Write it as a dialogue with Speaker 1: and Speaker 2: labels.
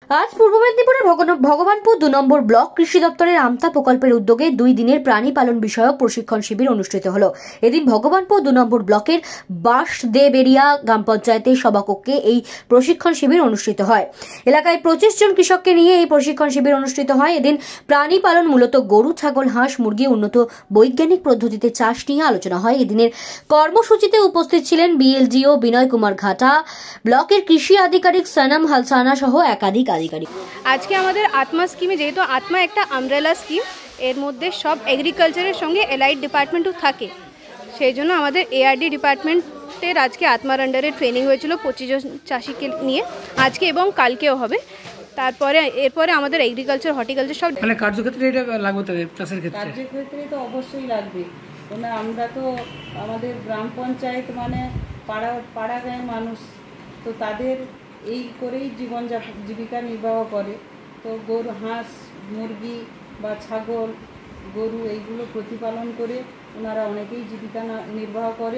Speaker 1: আজ পূর্ব মেদিনীপুরের ভগবানপুর 2 নম্বর ব্লক কৃষি দপ্তরের আমতা প্রকল্পের উদ্যোগে 2 দিনের প্রাণী পালন বিষয়ক প্রশিক্ষণ শিবির অনুষ্ঠিত হলো। এদিন ভগবানপুর 2 নম্বর ব্লকের বাঁশদেবেরিয়া গ্রাম পঞ্চায়েতের সভাকক্ষে এই প্রশিক্ষণ শিবির অনুষ্ঠিত হয়। এলাকায় 25 জন কৃষককে নিয়ে এই প্রশিক্ষণ শিবির অনুষ্ঠিত হয়। এদিন প্রাণী পালন মূলত গরু, ছাগল, হাঁস, মুরগি উন্নত বৈজ্ঞানিক পদ্ধতিতে চাষ নিয়ে আলোচনা হয়। এদিনের কর্মসূচিতে উপস্থিত ছিলেন বিএলডিও বিনয় কুমার ঘাটা, ব্লকের কৃষি আধিকারিক সনম হালসানা সহ একাধিক আধিকারিক।
Speaker 2: আজকে আমাদের আত্মা স্কিমে, যেহেতু আত্মা একটা আমব্রেলা স্কিম, এর মধ্যে সব এগ্রিকালচারের সঙ্গে এলাইড ডিপার্টমেন্টও থাকে, সেই জন্য আমাদের এআরডি ডিপার্টমেন্টের আজকে আত্মার আন্ডারে ট্রেনিং হয়েছিল 25 জন চাষিকে নিয়ে, আজকে এবং কালকেও হবে। তারপরে এরপরে আমাদের এগ্রিকালচার, হর্টিকালচার সব
Speaker 3: মানে কার্যক্ষেত্রে এটা লাগবে, তাদের চাষের ক্ষেত্রে
Speaker 4: কার্যক্ষেত্রে তো অবশ্যই লাগবে। মানে আমরা তো আমাদের গ্রাম পঞ্চায়েত মানে পাড়া গাঁয়ের মানুষ, তো তাদের এই করেই জীবিকা নির্বাহ করে। তো গরু, হাঁস, মুরগি বা ছাগল, গরু এইগুলো প্রতিপালন করে ওনারা অনেকেই জীবিকা নির্বাহ করে।